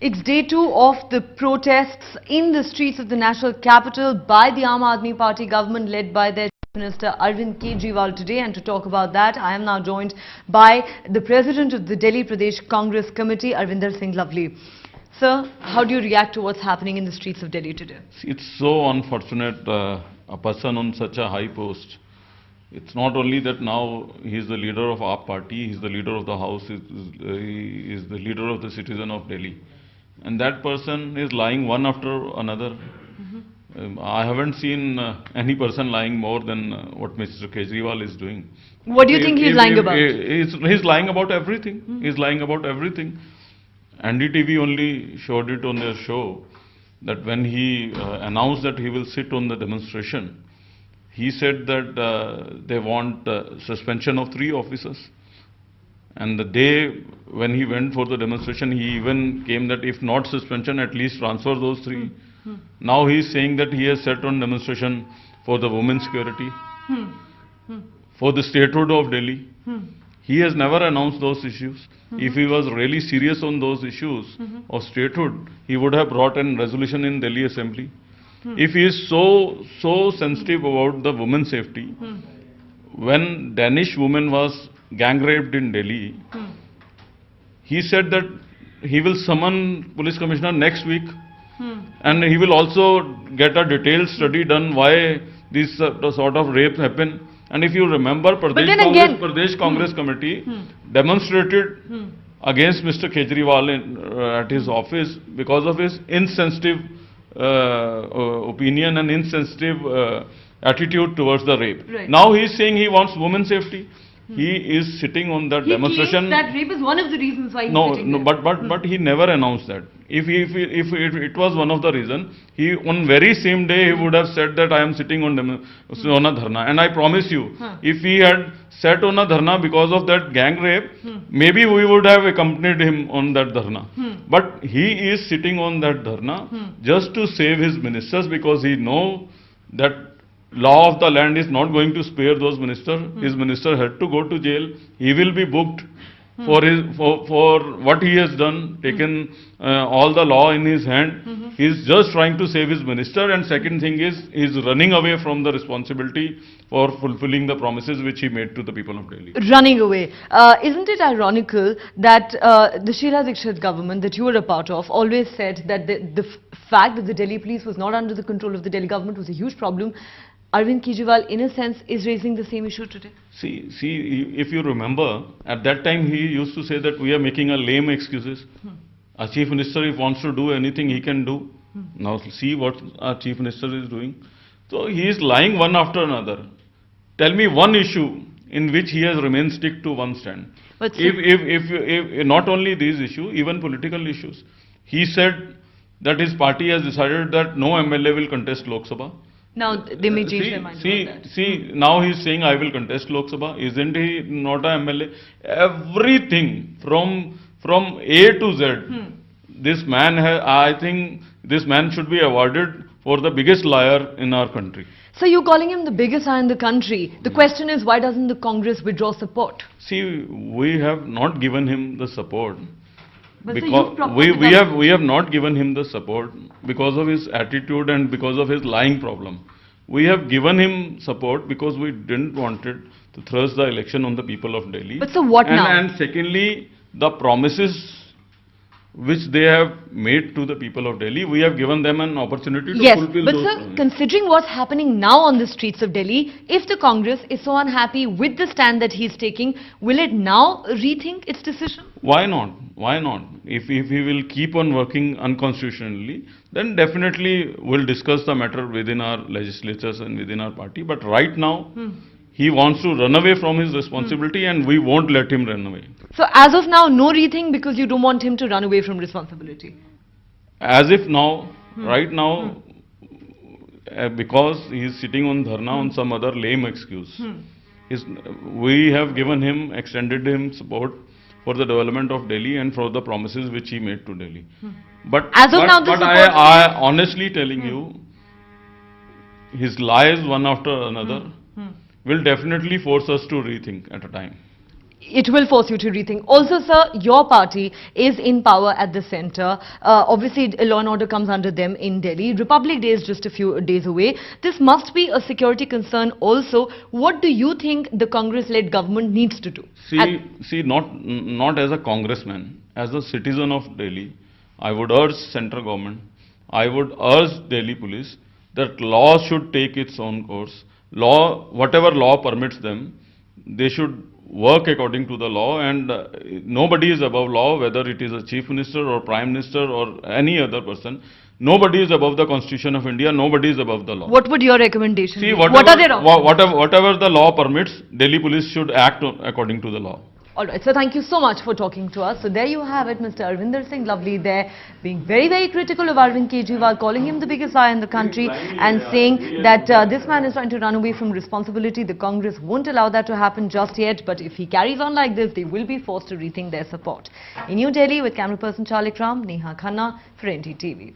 It's day two of the protests in the streets of the national capital by the Aam Aadmi Party government led by their Chief Minister Arvind Kejriwal today. And to talk about that, I am now joined by the President of the Delhi Pradesh Congress Committee, Arvinder Singh Lovely. Sir, how do you react to what's happening in the streets of Delhi today? It's so unfortunate, a person on such a high post. It's not only that now he is the leader of our party, he is the leader of the house, he is the leader of the citizen of Delhi. And that person is lying one after another. I haven't seen any person lying more than what Mr. Kejriwal is doing. What do you think he's lying about? He's lying about everything. He's lying about everything. NDTV only showed it on their show that when he announced that he will sit on the demonstration, he said that they want suspension of 3 officers. And the day when he went for the demonstration, he even came that if not suspension, at least transfer those 3. Now he is saying that he has set on demonstration for the women's security, for the statehood of Delhi. He has never announced those issues. If he was really serious on those issues of statehood, he would have brought a resolution in Delhi Assembly. If he is so sensitive about the women's safety, when Danish woman was gang raped in Delhi, he said that he will summon police commissioner next week and he will also get a detailed study done why this sort of rape happened. And if you remember, Pradesh Congress Committee demonstrated against Mr. Kejriwal at his office because of his insensitive opinion and insensitive attitude towards the rape. Right. Now he is saying he wants women's safety. He is sitting on that demonstration. He claims that rape is one of the reasons why he's sitting there. But he never announced that. If it was one of the reasons, he on very same day he would have said that I am sitting on a dharna. And I promise you, if he had sat on a dharna because of that gang rape, maybe we would have accompanied him on that dharna. But he is sitting on that dharna just to save his ministers, because he knows that law of the land is not going to spare those ministers. His minister had to go to jail. He will be booked for what he has done, taken all the law in his hand. He is just trying to save his minister. And second thing is, he is running away from the responsibility for fulfilling the promises which he made to the people of Delhi. Running away. Isn't it ironical that the Sheila Dikshit government that you were a part of always said that the fact that the Delhi police was not under the control of the Delhi government was a huge problem? Arvind Kejriwal, in a sense, is raising the same issue today. See, if you remember, at that time he used to say that we are making a lame excuses. Our chief minister, if wants to do anything, he can do. Now see what our chief minister is doing. So he is lying one after another. Tell me one issue in which he has remained stick to one stand. But if not only these issues, even political issues. He said that his party has decided that no MLA will contest Lok Sabha. Now they may change their mind about that. See, now he is saying I will contest Lok Sabha. Isn't he not a MLA? Everything from A to Z. This man I think this man should be awarded for the biggest liar in our country. So you're calling him the biggest liar in the country. The question is, why doesn't the Congress withdraw support? See, we have not given him the support. But Because we have not given him the support because of his attitude and because of his lying problem. We have given him support because we didn't want it to thrust the election on the people of Delhi. But so what now? And secondly, the promises which they have made to the people of Delhi, we have given them an opportunity to fulfill those. But sir, considering what's happening now on the streets of Delhi, if the Congress is so unhappy with the stand that he's taking, will it now rethink its decision? Why not? Why not? If he will keep on working unconstitutionally, then definitely we'll discuss the matter within our legislatures and within our party. But right now, he wants to run away from his responsibility and we won't let him run away. So as of now, no rethink because you don't want him to run away from responsibility? As if now, right now, because he is sitting on dharna on some other lame excuse, we have given him, extended him support for the development of Delhi and for the promises which he made to Delhi. But I honestly telling you, his lies one after another will definitely force us to rethink at a time. It will force you to rethink. Also, sir, your party is in power at the center. Obviously, law and order comes under them in Delhi. Republic Day is just a few days away. This must be a security concern also. What do you think the Congress-led government needs to do? See, not as a congressman, as a citizen of Delhi, I would urge central government, I would urge Delhi police that law should take its own course. Law, whatever law permits them, they should work according to the law, and nobody is above law, whether it is a chief minister or prime minister or any other person. Nobody is above the Constitution of India, nobody is above the law. What would your recommendation See, be? What are they wrong? whatever the law permits, Delhi police should act according to the law. All right, so thank you so much for talking to us. So there you have it, Mr. Arvinder Singh Lovely there being very, very critical of Arvind Kejriwal, calling him the biggest liar in the country and saying that this man is trying to run away from responsibility. The Congress won't allow that to happen just yet, but if he carries on like this, they will be forced to rethink their support. In New Delhi with camera person Charlie Ram, Neha Khanna for NDTV.